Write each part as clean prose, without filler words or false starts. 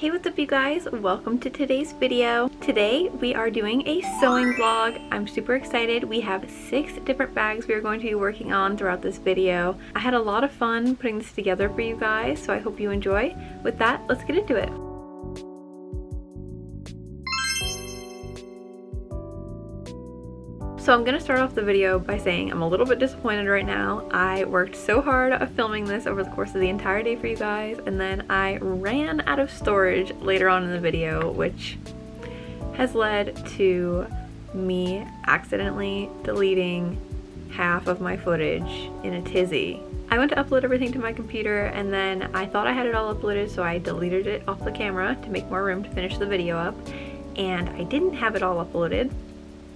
Hey, what's up you guys? Welcome to today's video. Today we are doing a sewing vlog. I'm super excited. We have 6 different bags we are going to be working on throughout this video. I had a lot of fun putting this together for you guys, so I hope you enjoy. With that, let's get into it. So I'm gonna start off the video by saying I'm a little bit disappointed right now. I worked so hard at filming this over the course of the entire day for you guys, and then I ran out of storage later on in the video, which has led to me accidentally deleting half of my footage in a tizzy. I went to upload everything to my computer, and then I thought I had it all uploaded, so I deleted it off the camera to make more room to finish the video up, and I didn't have it all uploaded.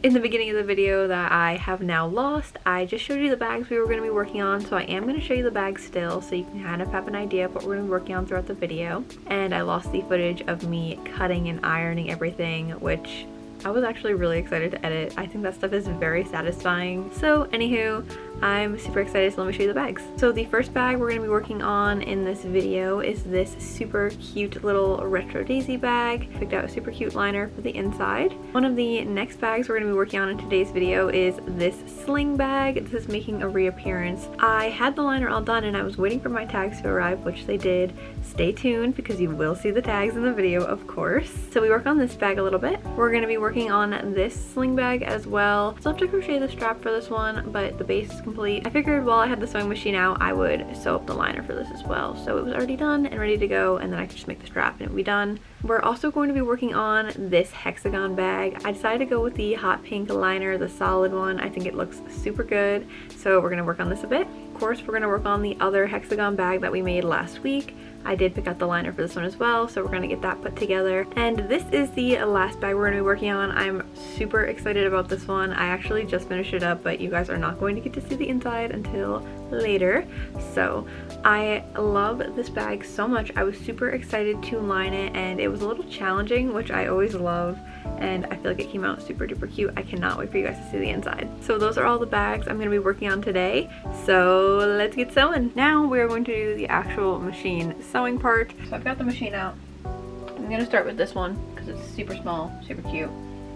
In the beginning of the video that I have now lost, I just showed you the bags we were going to be working on, so I am going to show you the bags still so you can kind of have an idea of what we're going to be working on throughout the video. And I lost the footage of me cutting and ironing everything, which I was actually really excited to edit. I think that stuff is very satisfying. So anywho, I'm super excited, so let me show you the bags. So the first bag we're going to be working on in this video is this super cute little retro daisy bag. Picked out a super cute liner for the inside. One of the next bags we're going to be working on in today's video is this sling bag. This is making a reappearance. I had the liner all done and I was waiting for my tags to arrive, which they did. Stay tuned because you will see the tags in the video, of course. So we work on this bag a little bit. We're going to be working on this sling bag as well. Still have to crochet the strap for this one, but the base is complete. I figured while I had the sewing machine out, I would sew up the liner for this as well. So it was already done and ready to go, and then I could just make the strap and it would be done. We're also going to be working on this hexagon bag. I decided to go with the hot pink liner, the solid one. I think it looks super good. So we're going to work on this a bit. Of course, we're going to work on the other hexagon bag that we made last week. I did pick out the liner for this one as well, so we're going to get that put together. And this is the last bag we're going to be working on. I'm super excited about this one. I actually just finished it up, but you guys are not going to get to see the inside until later. So I love this bag so much. I was super excited to line it, and it was a little challenging, which I always love, and I feel like it came out super duper cute. I cannot wait for you guys to see the inside. So those are all the bags I'm going to be working on today. So let's get sewing. Now we're going to do the actual machine sewing part. So I've got the machine out. I'm going to start with this one because it's super small, super cute.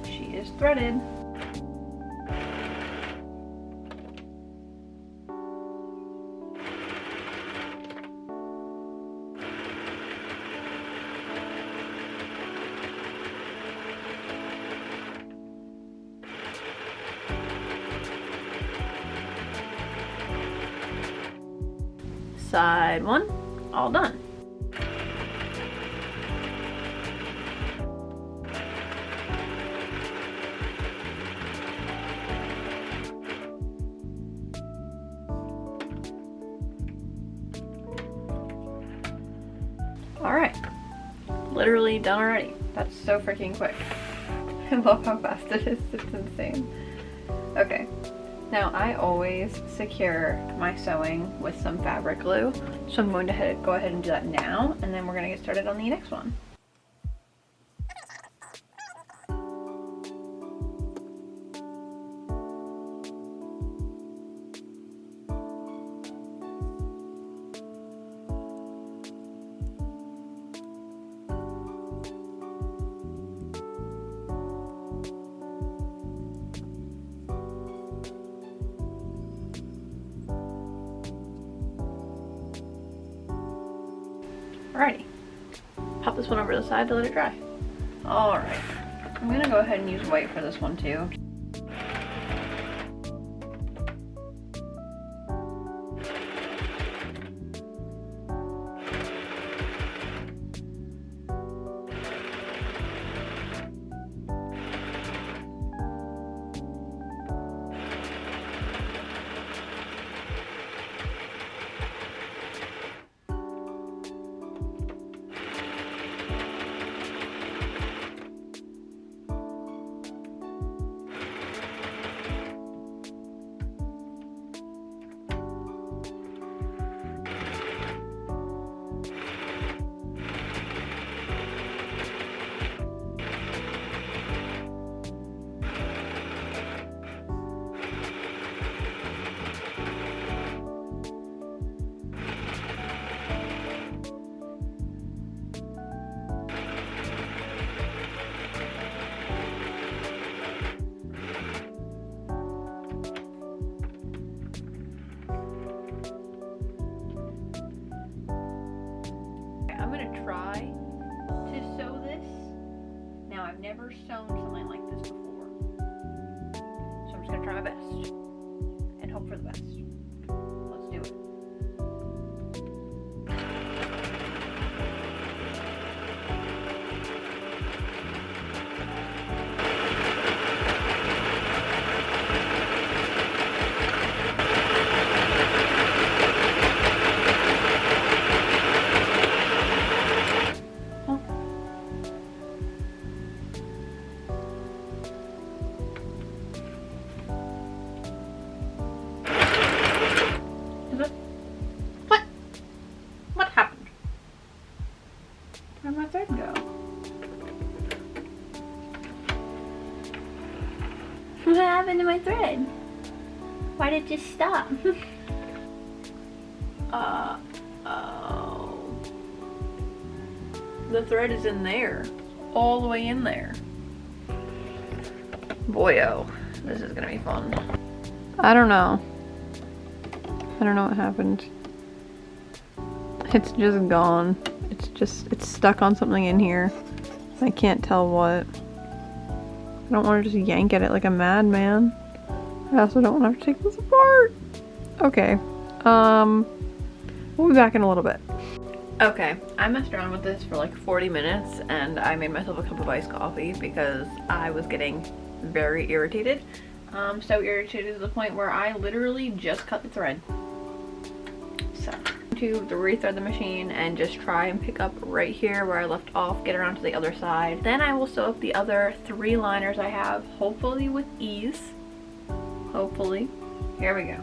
She is threaded. Side one, all done. All right, literally done already. That's so freaking quick. I love how fast it is, it's insane. Okay. Now I always secure my sewing with some fabric glue, so I'm going to go ahead and do that now, and then we're going to get started on the next one. Alrighty, pop this one over the side to let it dry. Alright, I'm gonna go ahead and use white for this one too. I've never sewn something like this before. So I'm just gonna try my best and hope for the best. Let's do it. Where'd my thread go? What happened to my thread? Why did it just stop? Oh. The thread is in there. All the way in there. Boyo, this is gonna be fun. I don't know. I don't know what happened. It's just gone. It's stuck on something in here. I can't tell what. I don't want to just yank at it like a madman. I also don't want to have to take this apart. Okay. We'll be back in a little bit. Okay, I messed around with this for like 40 minutes and I made myself a cup of iced coffee because I was getting very irritated. So irritated to the point where I literally just cut the thread. So to rethread the machine and just try and pick up right here where I left off, get around to the other side. Then I will sew up the other 3 liners I have, hopefully with ease. Hopefully. Here we go.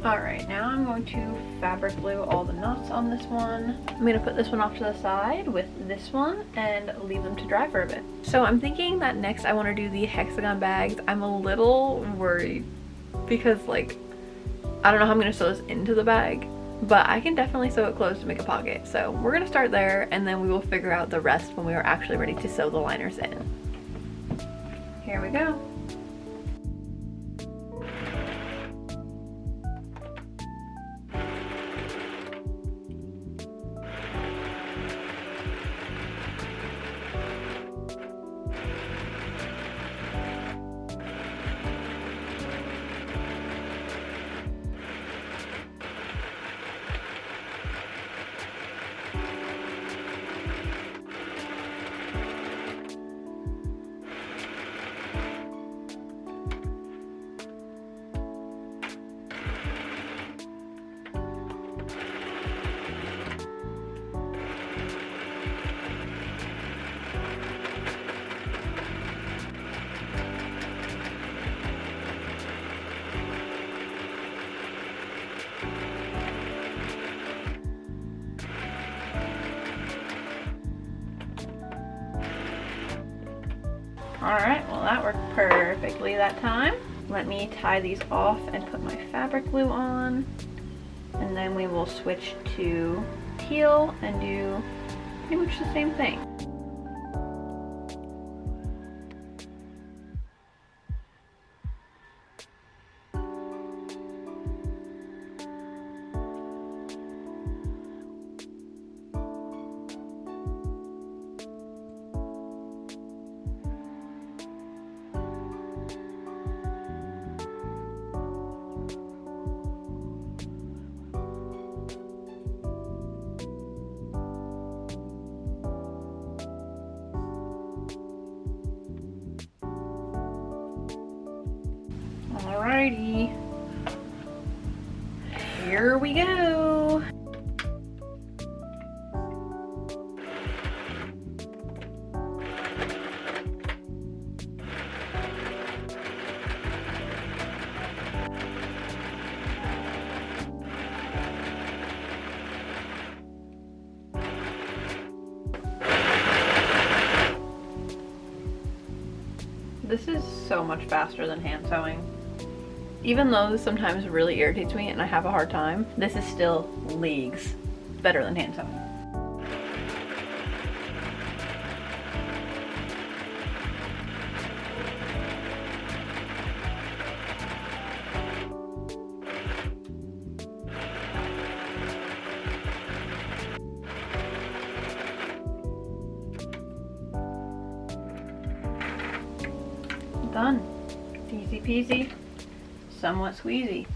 Alright, now I'm going to fabric glue all the knots on this one. I'm going to put this one off to the side with this one and leave them to dry for a bit. So I'm thinking that next I want to do the hexagon bags. I'm a little worried because like, I don't know how I'm going to sew this into the bag, but I can definitely sew it closed to make a pocket. So we're going to start there and then we will figure out the rest when we are actually ready to sew the liners in. Here we go. Alright, well that worked perfectly that time. Let me tie these off and put my fabric glue on. And then we will switch to teal and do pretty much the same thing. Alrighty, here we go. This is so much faster than hand sewing. Even though this sometimes really irritates me and I have a hard time, this is still leagues better than hand sewing. Done. Easy peasy, somewhat squeezy.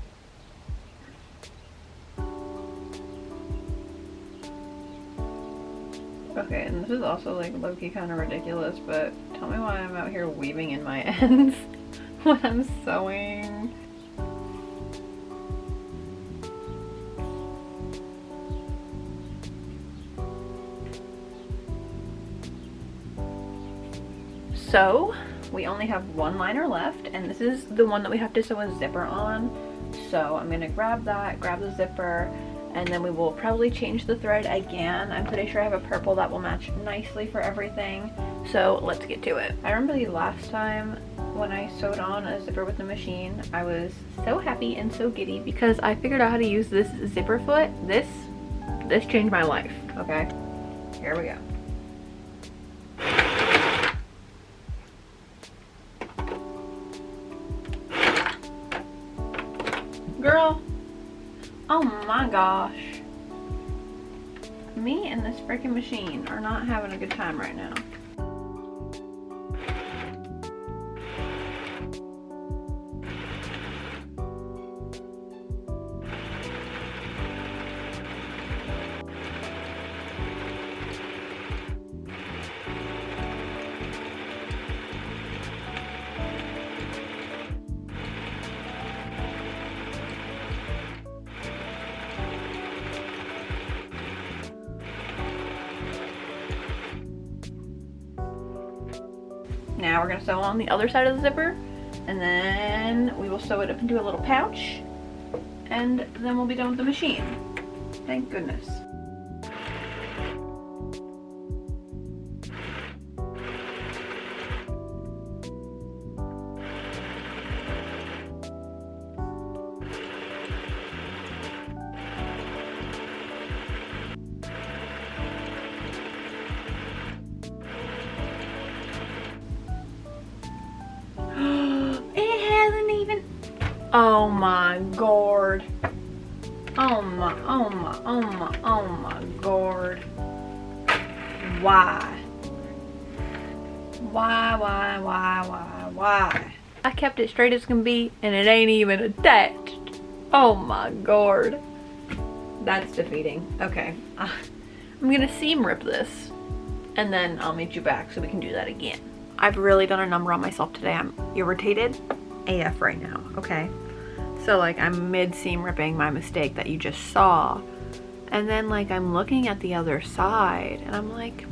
Okay, and this is also like low-key kind of ridiculous, but tell me why I'm out here weaving in my ends when I'm sewing. So we only have one liner left, and this is the one that we have to sew a zipper on. So I'm gonna grab that, grab the zipper, and then we will probably change the thread again. I'm pretty sure I have a purple that will match nicely for everything. So let's get to it. I remember the last time when I sewed on a zipper with the machine, I was so happy and so giddy because I figured out how to use this zipper foot. This changed my life, okay? Here we go. Girl, oh my gosh. Me and this freaking machine are not having a good time right now. Now we're going to sew on the other side of the zipper, and then we will sew it up into a little pouch, and then we'll be done with the machine. Thank goodness. Oh my god. Oh my god. Why? Why? I kept it straight as can be and it ain't even attached. Oh my god. That's defeating. Okay. I'm gonna seam rip this and then I'll meet you back so we can do that again. I've really done a number on myself today. I'm irritated AF right now, okay? So like I'm mid seam ripping my mistake that you just saw, and then like I'm looking at the other side and I'm like,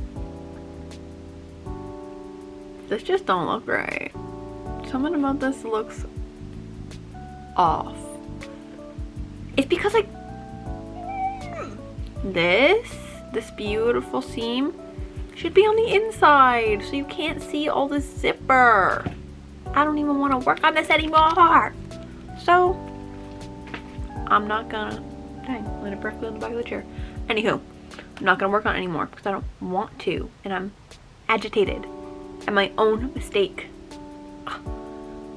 this just don't look right. Something about this looks off. It's because like this beautiful seam should be on the inside so you can't see all this zipper. I don't even want to work on this anymore. So I'm not gonna, dang, let it perfectly in the back of the chair. Anywho, I'm not gonna work on it anymore because I don't want to, and I'm agitated at my own mistake.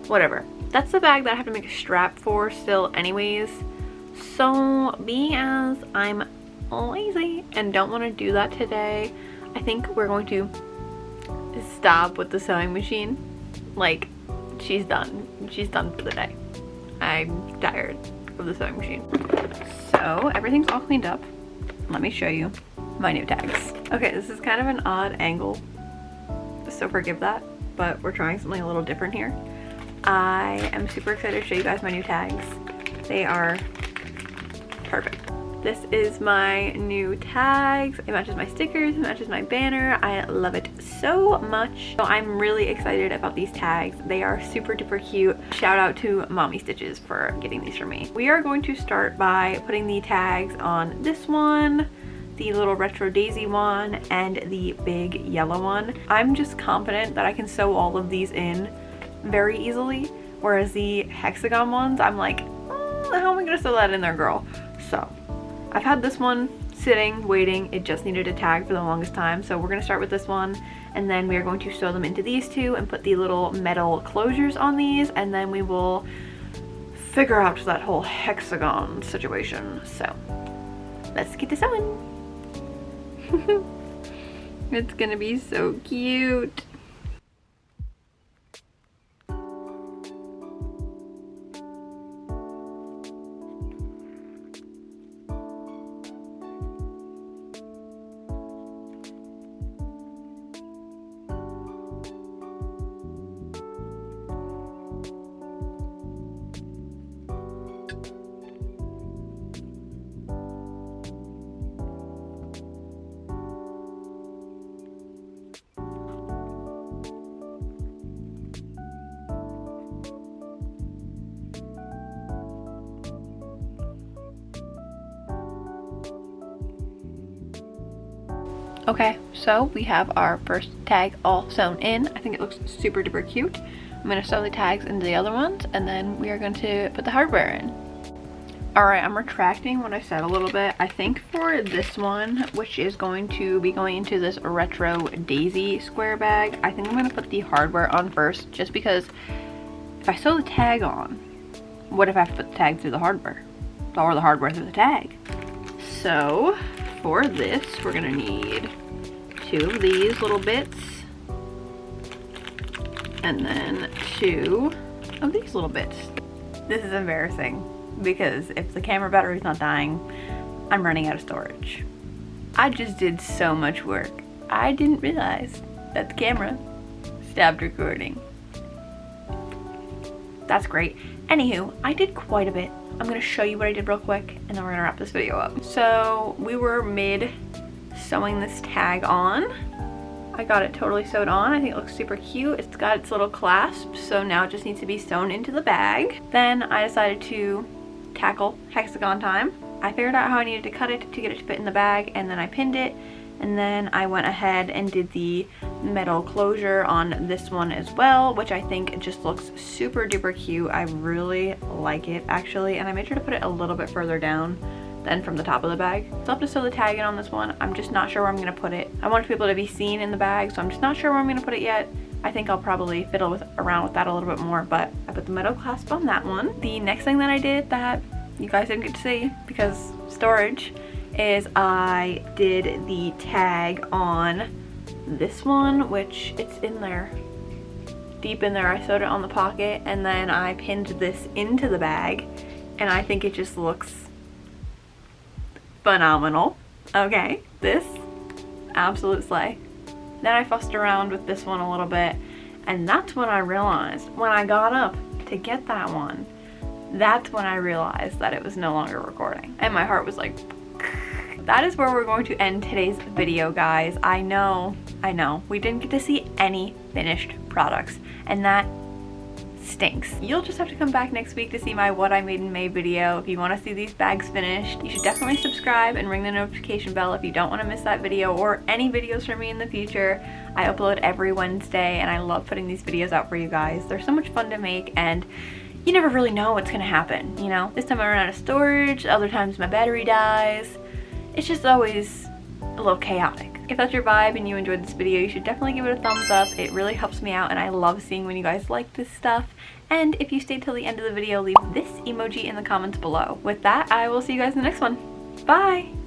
Whatever. That's the bag that I have to make a strap for still anyways. So being as I'm lazy and don't want to do that today, I think we're going to stop with the sewing machine. Like, she's done. She's done for the day. I'm tired of the sewing machine. So everything's all cleaned up. Let me show you my new tags. Okay, this is kind of an odd angle, so forgive that, but we're trying something a little different here. I am super excited to show you guys my new tags. They are perfect. This is my new tags. It matches my stickers, it matches my banner. I love it so much. So I'm really excited about these tags. They are super duper cute. Shout out to Mommy Stitches for getting these for me. We are going to start by putting the tags on this one, the little retro daisy one, and the big yellow one. I'm just confident that I can sew all of these in very easily, whereas the hexagon ones, I'm like, how am I gonna sew that in there, girl? So I've had this one sitting, waiting. It just needed a tag for the longest time, so we're gonna start with this one, and then we are going to sew them into these two and put the little metal closures on these, and then we will figure out that whole hexagon situation. So let's get to sewing. It's gonna be so cute. Okay, so we have our first tag all sewn in. I think it looks super duper cute. I'm going to sew the tags into the other ones, and then we are going to put the hardware in. Alright, I'm retracting what I said a little bit. I think for this one, which is going to be going into this retro daisy square bag, I think I'm going to put the hardware on first, just because if I sew the tag on, what if I have to put the tag through the hardware? Or the hardware through the tag? So for this, we're going to need 2 of these little bits, and then 2 of these little bits. This is embarrassing because if the camera battery's not dying, I'm running out of storage. I just did so much work. I didn't realize that the camera stopped recording. That's great. Anywho, I did quite a bit. I'm gonna show you what I did real quick, and then we're gonna wrap this video up. So we were mid sewing this tag on. I got it totally sewed on. I think it looks super cute. It's got its little clasp, so now it just needs to be sewn into the bag. Then I decided to tackle hexagon time. I figured out how I needed to cut it to get it to fit in the bag, and then I pinned it, and then I went ahead and did the metal closure on this one as well, which I think just looks super duper cute. I really like it actually, and I made sure to put it a little bit further down than from the top of the bag. So I'll have to sew the tag in on this one. I'm just not sure where I'm gonna put it. I want it to be able to be seen in the bag, so I'm just not sure where I'm gonna put it yet. I think I'll probably fiddle around with that a little bit more, but I put the metal clasp on that one. The next thing that I did that you guys didn't get to see because storage is I did the tag on this one, which it's in there, deep in there. I sewed it on the pocket, and then I pinned this into the bag, and I think it just looks phenomenal. Okay, this absolute slay. Then I fussed around with this one a little bit, and that's when I realized, when I got up to get that one, that's when I realized that it was no longer recording, and my heart was like, that is where we're going to end today's video, guys. I know, we didn't get to see any finished products, and that stinks. You'll just have to come back next week to see my What I Made in May video. If you want to see these bags finished, you should definitely subscribe and ring the notification bell if you don't want to miss that video or any videos from me in the future. I upload every Wednesday, and I love putting these videos out for you guys. They're so much fun to make, and you never really know what's gonna happen, you know? This time I run out of storage, other times my battery dies. It's just always a little chaotic. If that's your vibe and you enjoyed this video, you should definitely give it a thumbs up. It really helps me out, and I love seeing when you guys like this stuff. And if you stayed till the end of the video, leave this emoji in the comments below. With that, I will see you guys in the next one. Bye!